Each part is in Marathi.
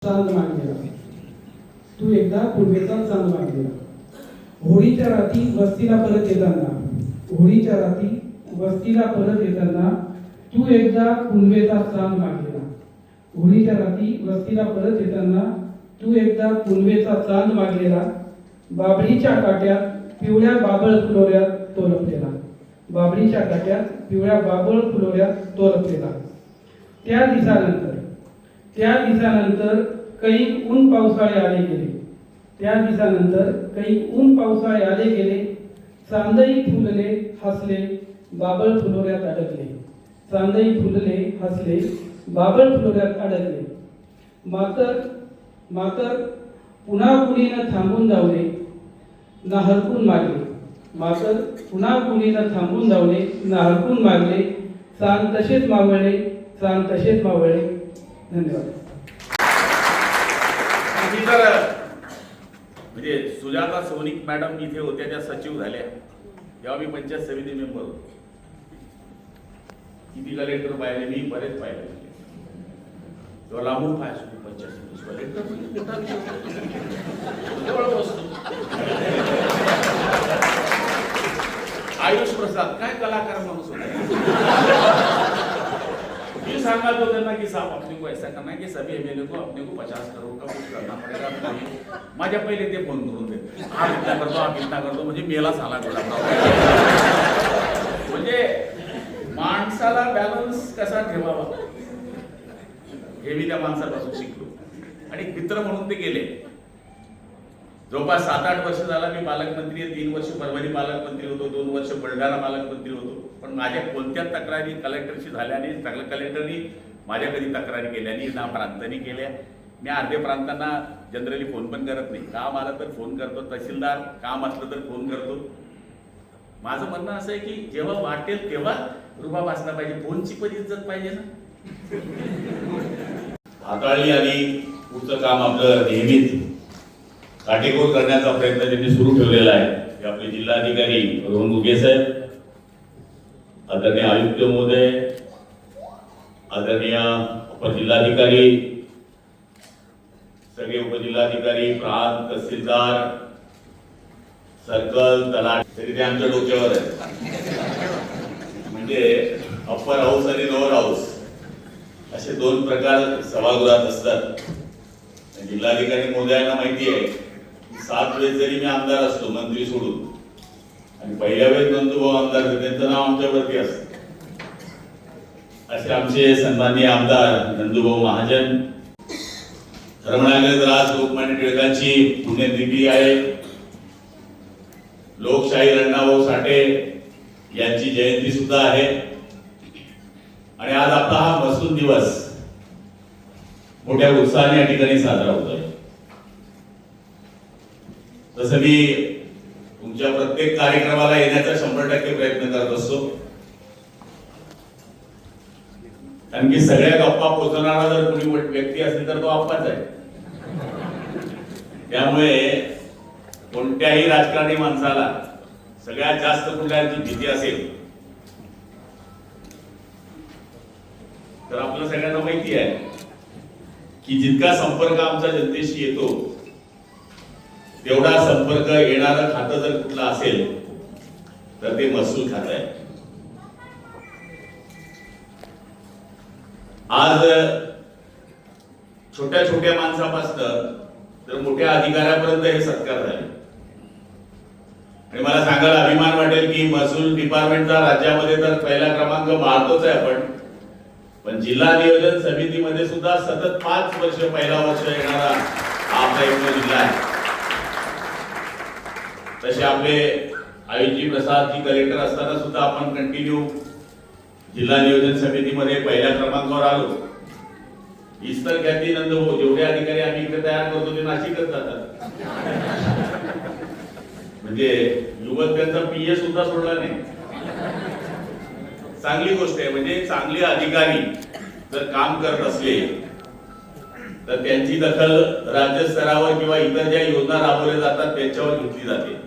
चांद मागलेला, तू एकदा पूर्वेचा चांद मागलेला. होळीच्या रात्री वस्तीला परत येताना, होळीच्या रात्री वस्तीला परत येताना तू एकदा पुनवेचा चांद मागलेला. होळीच्या रात्री वस्तीला परत येताना तू एकदा पुनवेचा चांद मागलेला. बाबळीच्या काट्यात पिवळ्या बाबळ फुलोऱ्यात तो लपलेला. बाबळीच्या काट्यात पिवळ्या बाबळ फुलोऱ्यात तो लपलेला. त्या दिवसानंतर काही ऊन पावसाळे आले गेले. त्या दिवसानंतर काही ऊन पावसाळे आले गेले. चांदई फुलले हसले, बाबळ फुलोऱ्यात अडकले. चांदई फुलले हसले, बाबळ फुलोऱ्यात अडकले. मातर पुन्हा कुणीनं थांबून धावले, ना हरकून मागले. मातर पुन्हा कुणीनं थांबून धावले, ना हरकून मागले. चांद तसेच मावळले, चांद तसेच मावळले. धन्यवाद. म्हणजे सुजाता सोनिक मॅडम इथे होत्या, त्या सचिव झाल्या तेव्हा मी पंचायत समिती मेंबर होतो. किती कलेक्टर पाहिले मी, बरेच पाहिले. तेव्हा लांबून पाहायचो पंचायत समिती कलेक्टर आयुष प्रसाद काय कलाकार माणूस होता. ये सांगा तो त्यांना कि साहब अपने को ऐसा करना है कि सभी एमएलए को अपने को 50 करोड़ का कुछ करना पड़ेगा. माझ्या पहिले ते फोन करून देते, आप इतना करतो म्हणजे मेला झाला गोळा. म्हणजे माणसाला बॅलन्स कसा ठेवावा हे मी त्या माणसापासून शिकलो. आणि मित्र म्हणून ते गेले. जवळपास 7-8 वर्ष झाला मी पालकमंत्री आहे. 3 वर्ष परभणी पालकमंत्री होतो, 2 वर्ष बुलढाणा पालकमंत्री होतो. पण माझ्या कोणत्या तक्रारी कलेक्टरशी झाल्या नाही. सगळ्या कलेक्टरनी माझ्या कधी तक्रारी केल्या नाही, ना प्रांतांनी केल्या. मी अर्धे प्रांतांना जनरली फोन पण करत नाही. काम आलं तर फोन करतो, तहसीलदार काम असलं तर फोन करतो. माझं म्हणणं असं आहे की जेव्हा वाटेल तेव्हा रुबाब असला पाहिजे, फोनची पण इज्जत पाहिजे ना. हाताळली आणि पुढचं काम आपलं नेहमीच काटेकोर करण्याचा प्रयत्न त्यांनी सुरू ठेवलेला आहे. हे आपले जिल्हाधिकारी रोहन गुगे साहेब, आदरणीय आयुक्त महोदय, आदरणीय उपजिल्हाधिकारी, सगळे उपजिल्हाधिकारी, प्रांत, तहसीलदार, सर्कल, तलाठी, तरी ते आमच्या डोक्यावर आहे. म्हणजे अप्पर हाऊस आणि लोअर हाऊस असे 2 प्रकार सभागृहात असतात. जिल्हाधिकारी महोदयांना माहिती आहे 7 वेळेस जरी मी आमदार असतो मंत्री सोडून, आणि पहिल्या वेळेस नंदूभाऊ आमदार होते, त्यांचं नाव आमच्यावरती असतं. असे आमचे सन्माननीय आमदार नंदूभाऊ महाजन. खरं म्हणाले तर आज लोकमान्य टिळकांची पुण्यतिथी आहे. लोकशाहीर अण्णाभाऊ साठे यांची जयंती सुद्धा आहे. आणि आज आपला हा महसूल दिवस मोठ्या उत्साहाने या ठिकाणी साजरा होतोय. तसं मी तुमच्या प्रत्येक कार्यक्रमाला येण्याचा 100% प्रयत्न करत असतो. कारण की सगळ्या गप्पा पोहोचवणारा जर कोणी व्यक्ती असेल तर तो आप्पाच आहे. त्यामुळे कोणत्याही राजकारणी माणसाला सगळ्यात जास्त कुठल्याची भीती असेल तर आपल्या सगळ्यांना माहिती आहे की जितका संपर्क आमचा जनतेशी येतो तेवढा संपर्क येणारं खातं जर कुठलं असेल तर ते महसूल खातं आहे. आज छोट्या छोट्या माणसापासून तर मोठ्या अधिकाऱ्यापर्यंत हे सत्कार झाले. आणि मला सांगायला अभिमान वाटेल की महसूल डिपार्टमेंटचा राज्यामध्ये तर पहिला क्रमांक मारतोच आहे आपण, पण जिल्हा नियोजन समितीमध्ये सुद्धा सतत 5 वर्ष पहिला वर्ष येणारा आपला एक जिल्हा आहे. तसे आपले आयुषजी प्रसाद जी कलेक्टर असताना सुद्धा आपण कंटिन्यू जिल्हा नियोजन समितीमध्ये पहिल्या क्रमांकावर आलो. इस्तर ख्याती नंदभाऊ जेवढे अधिकारी आम्ही इकडे तयार करतो ते नाशिकच जातात. म्हणजे युवक त्यांचा पीए सुद्धा सोडला नाही. चांगली गोष्ट आहे. म्हणजे चांगले अधिकारी जर काम करत असले तर त्यांची दखल राज्य स्तरावर किंवा इतर ज्या योजना राबवल्या जातात त्यांच्यावर घेतली जाते.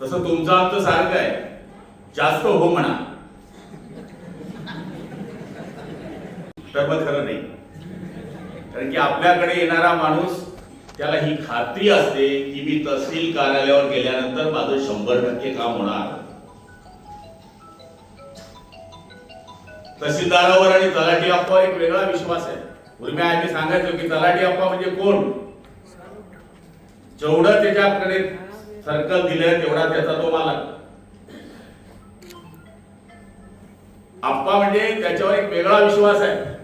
तसं तुमचं आमचं सारखं आहे, जास्त हो म्हणा. तर मग खरं नाही. कारण की आपल्याकडे येणारा माणूस त्याला ही खात्री असते की मी तहसील कार्यालयावर गेल्यानंतर माझं 100% काम होणार. तहसीलदारावर आणि तलाठी अप्पावर एक वेगळा विश्वास आहे. पूर्वी आम्ही सांगायचो की तलाठी अप्पा म्हणजे कोण, जेवढं त्याच्याकडे सर्कल दिलंय तेवढा त्याचा तो मालक. अप्पा म्हणजे त्याच्यावर एक वेगळा विश्वास आहे.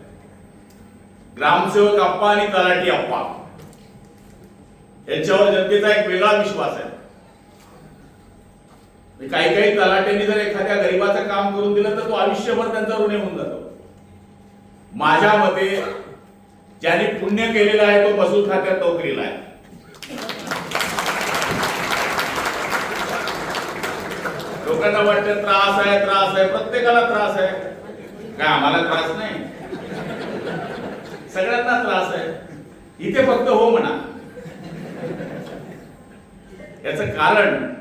ग्रामसेवक अप्पा आणि तलाठी अप्पा यांच्यावर जनतेचा एक वेगळा विश्वास आहे. काही काही तलाट्यांनी जर एखाद्या गरीबाचं काम करून दिलं तर तो आयुष्यभर त्यांचा ऋणी होऊन जातो. माझ्या मते ज्यांनी पुण्य केलेलं आहे तो महसूल खात्यात नोकरीला आहे. लोकांना वाटतं त्रास आहे, प्रत्येकाला त्रास आहे. काय आम्हाला त्रास नाही? सगळ्यांना त्रास आहे. इथे फक्त हो म्हणा. याचं कारण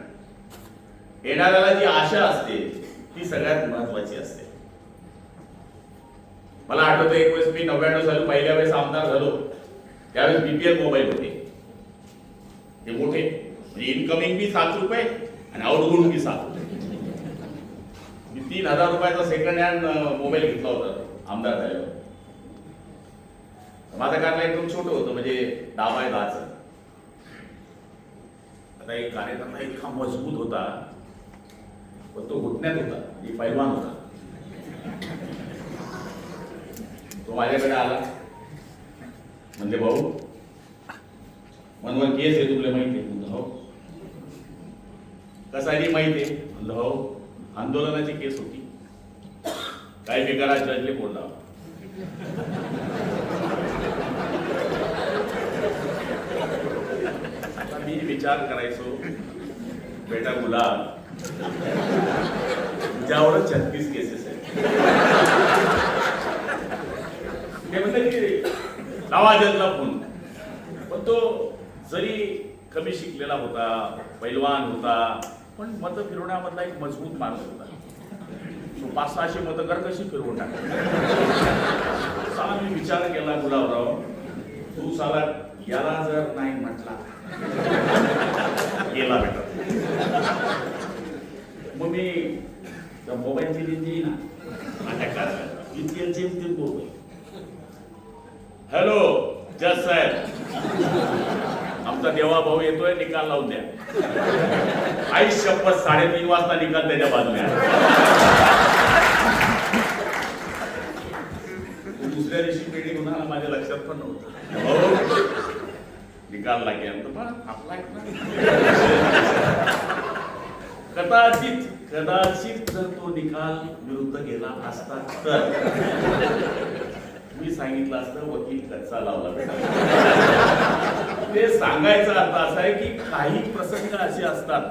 येणाऱ्याला जी आशा असते ती सगळ्यात महत्वाची असते. मला आठवतं एक वेळेस मी 99 साली पहिल्या वेळेस आमदार झालो त्यावेळेस बीपीएल मोबाईल होते. ते मोठे म्हणजे इनकमिंग बी 7 रुपये आणि आउटगोइंग बी 7 रुपये. मी 3000 रुपयाचा सेकंड हँड मोबाईल घेतला होता आमदार झाल्यावर. माझं कारला एकदम छोटं होतं म्हणजे 10x10. आता एक कार्यकर्ता इतका मजबूत होता पण तो घुटण्यात होता, ही पैलवान होता. तो माझ्याकडे आला म्हणजे भाऊ मनवर केस आहे तुला माहिती आहे? म्हणलं हो. कसाली माहिती आहे? म्हणलं हो. आंदोलनाची केस होती, काही बिकारा जजले बोलला. आता मी विचार करायचो बेटा गुलाब तुझ्यावर 36 केसेस आहेत. ते म्हणलं की लावा जजला फोन. पण तो जरी कमी शिकलेला होता, पैलवान होता, पण मत फिरवण्यामधला एक मजबूत माणूस होता. तो 500-600 मतं कशी फिरवून टाकला. साला मी विचार केला गुलाबराव तू साला याला जर नाही म्हटला गेला बेटा. मग मी मोबाईलची लिंजी ना इतके मोबाईल. हॅलो जज साहेब, आमचा देवा भाऊ येतोय, निकाल लावून द्या. आई शपथ 3:30 वाजता निकाल त्याच्या बाजूने. दुसऱ्या दिवशी मीटिंग होणार माझ्या लक्षात पण नव्हतं. निकाल लागेल कदाचित जर तो निकाल विरुद्ध गेला असता तर मी सांगितलं असतं वकील कच्चा लावला बेटा. ते सांगायचा अर्थ असा आहे की काही प्रसंग असे असतात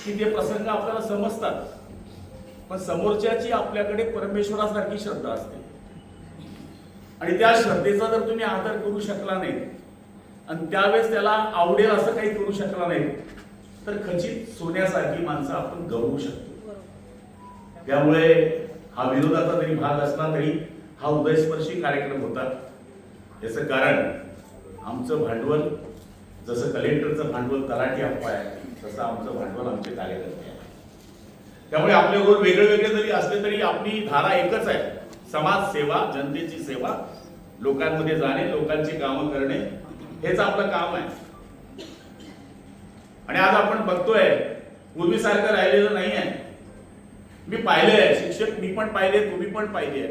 की ते प्रसंग आपल्याला समजतात पण समोरच्याची आपल्याकडे परमेश्वरासारखी श्रद्धा असते आणि त्या श्रद्धेचा जर तुम्ही आदर करू शकला नाही आणि त्यावेळेस त्याला आवडेल असं काही करू शकला नाही तर खचित सोन्यासारखी माणसं आपण गवू शकतो. त्यामुळे हा विरोधाचा जरी भाग असला तरी हा उदयस्पर्शी कार्यक्रम होता. याचं कारण आमचं भांडवल जसं कलेक्टरचं भांडवल तलाठी अप्पा आहे तसं आमचं भांडवल आमचे कार्यकर्ते आहे. त्यामुळे आपल्याबरोबर वेगळे वेगळे जरी असले तरी आपली धारा एकच आहे, समाज सेवा, जनतेची सेवा, लोकांमध्ये जाणे, लोकांची कामं करणे हेच आपलं काम आहे. आणि आज आपण बघतोय पूर्वीसारखं राहिलेलं नाही आहे. मी पाहिलंय, शिक्षक मी पण पाहिले, तुम्ही पण पाहिले.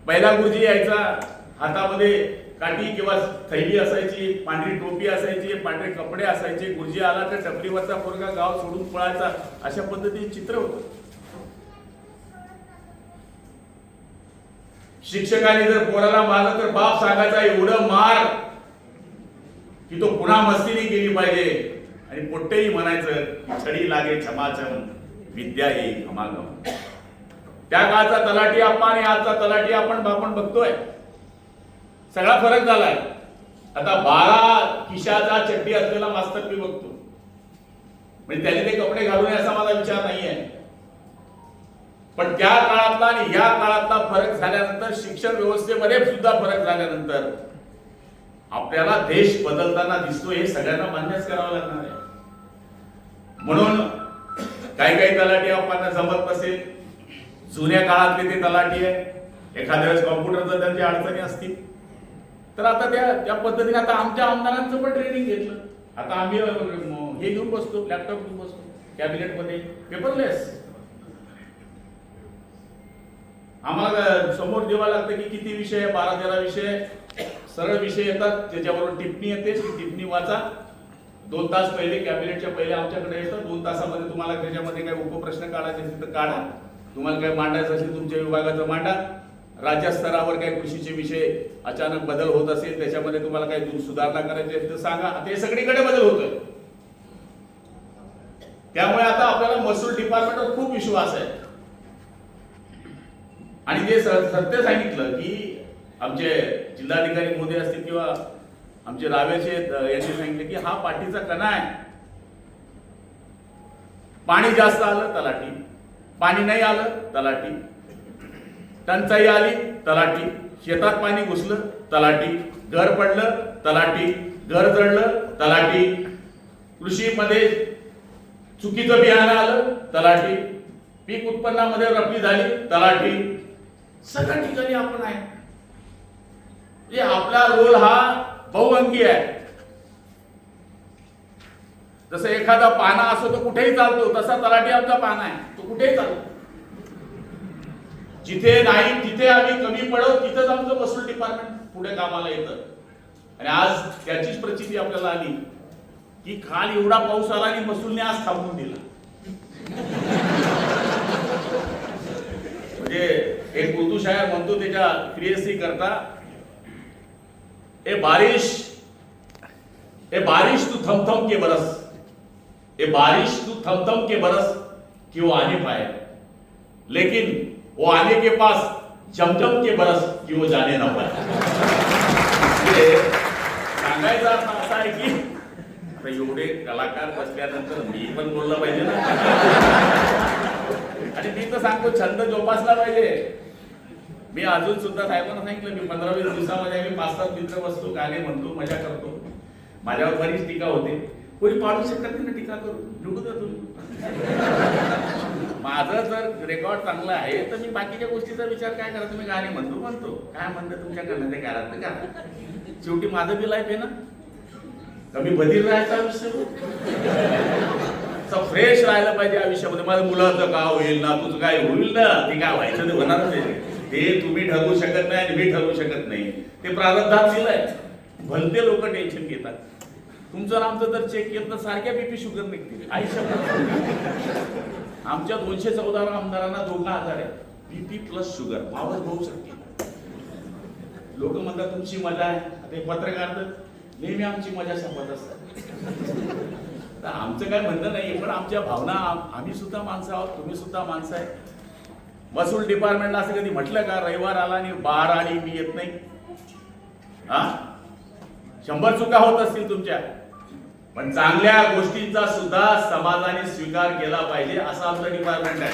पहिला गुरुजी यायचा, हातामध्ये काठी किंवा थैली असायची, पांढरी टोपी असायची, पांढरे कपडे असायचे. गुरुजी आला तर टपरीवरचा पोरगा गाव सोडून पळायचा, अशा पद्धतीने चित्र होतं. शिक्षकाने जर पोराला मारलं तर बाप सांगायचा एवढं मार की तो पुन्हा मस्तीने गेली पाहिजे आणि पोट्टेही म्हणायचं छडी लागे छमाछम विद्या येई घमाघम. त्या काळचा तलाठी अप्पा आणि आजचा तलाठी आपण बघतोय, सगळा फरक झालाय. आता 12 खिशाचा चड्डी असलेला मास्तर मी बघतो, म्हणजे त्याने ते कपडे घालून असा माझा विचार नाहीये. पण त्या काळातला आणि या काळातला फरक झाल्यानंतर, शिक्षण व्यवस्थेमध्ये सुद्धा फरक झाल्यानंतर आपल्याला देश बदलताना दिसतो, हे सगळ्यांना मान्यच करावं लागणार आहे. म्हणून काही तलाठी आपल्याला जमत नसेल, जुन्या काळातले ते तलाठी आहे, एखाद्या वेळेस कॉम्प्युटरचं त्यांची अडचणी असतील, तर आता त्या पद्धतीने आता आमच्या आमदारांचं पण ट्रेनिंग घेतलं. आता आम्ही हे घेऊन बसतो, लॅपटॉप घेऊन बसतो कॅबिनेटमध्ये, पेपरलेस. आम्हाला समोर द्यावं लागतं की किती विषय, 12-13 विषय सरळ विषय येतात, त्याच्यावरून टिप्पणी येते, टिप्पणी वाचा. 2 तास पहिले, कॅबिनेटच्या पहिले आमच्याकडे येतं. 2 तासामध्ये तुम्हाला त्याच्यामध्ये काही उपप्रश्न काढायचे असतील तर काढा, तुम्हाला काही मांडायचं असेल तुमच्या विभागाचं मांडा. राज्य स्तरावर काही कृषीचे विषय अचानक बदल होत असेल, त्याच्यामध्ये तुम्हाला काही सुधारणा करायची असेल तर सांगा. ते सगळीकडे बदल होतोय. त्यामुळे आता आपल्याला महसूल डिपार्टमेंटवर खूप विश्वास आहे. आणि जे सत्य सांगितलं की आमचे जिल्हाधिकारी मोदी असतील किंवा आमचे रावेचे यांनी सांगितले की हा पाठीचा कणा आहे. पाणी जास्त आलं तलाठी, पाणी नाही आलं तलाठी, टंचाई आली तलाठी, शेतात पाणी घुसलं तलाठी, घर पडलं तलाठी, घर जळलं तलाठी, कृषीमध्ये चुकीचं बियाणं आलं तलाठी, पीक उत्पन्नामध्ये रपली झाली तलाठी. सगळ्या ठिकाणी आपण आहे. म्हणजे आपला रोल हा बहुअंकी आहे. जसं एखादा पाना असो तो कुठेही चालतो, तसा तलाठी आमचा पाना आहे, तो कुठेही चालतो. जिथे नाही तिथे आम्ही कमी पडतो, तिथंच आमचं महसूल डिपार्टमेंट पुढे कामाला येतं. आणि आज त्याचीच प्रचिती आपल्याला आली की काल एवढा पाऊस आला आणि महसूलने आज थांबवून दिला. म्हणजे एक उर्दू शायर म्हणतो त्याच्या क्रियेसी करता, ए बारिश तू थम थम के बरस, ए बारिश तू थम थम के बरस कि वो आने पाए, लेकिन वो आने के पास जमजम के बरस कि वो जाने ना पाए. सांगायचा अर्थ असा आहे की आता एवढे कलाकार बसल्यानंतर मी पण बोललं पाहिजे ना. आणि मी तर सांगतो छंद जोपासला पाहिजे. मी अजून सुद्धा साहेबांना सांगितलं, मी 15-20 दिवसामध्ये आम्ही 5-7 मित्र बसतो, गाणे म्हणतो, मजा करतो. माझ्यावर बरीच टीका होते, कोणी पाडू शकत नाही ना टीका करू, निवडू द्या तुम्ही. माझं जर रेकॉर्ड चांगलं आहे तर मी बाकीच्या गोष्टीचा विचार काय करा, तुम्ही गाणे म्हणतो काय म्हणतं तुमच्याकडनं ते करा तर करा. शेवटी माझं बी लाईफ आहे ना, कमी बधीर राहायचं आयुष्य, फ्रेश राहायला पाहिजे आयुष्यामध्ये. माझ्या मुलाचं काय होईल ना, तुझं काय होईल ना, ते काय व्हायचं ते होणारच आहे. ते तुम्ही ठरवू शकत नाही आणि मी ठरवू शकत नाही, ते प्रारब्धात दिलंय. भलते लोक टेन्शन घेतात. तुमचं आमचं तर चेक येत ना, सारख्या बीपी शुगर निघतील आयुष्यात. आमच्या 214 आमदारांना 2 आजार आहे, बीपी प्लस शुगर, पावर होऊ शकते. लोक म्हणतात तुमची मजा आहे, ते पत्रकार तर नेहमी आमची मजा संपत असतात. तर आमचं काय म्हणणं नाही, पण आमच्या भावना, आम्ही सुद्धा माणसं आहोत, तुम्ही सुद्धा माणसं आहे. महसूल डिपार्टमेंटला असं कधी म्हटलं का रविवार आला आणि बार आली मी येत नाही? हा, 100 चुका होत असतील तुमच्या, पण चांगल्या गोष्टींचा सुद्धा समाजाने स्वीकार केला पाहिजे, असं आमचं डिपार्टमेंट आहे.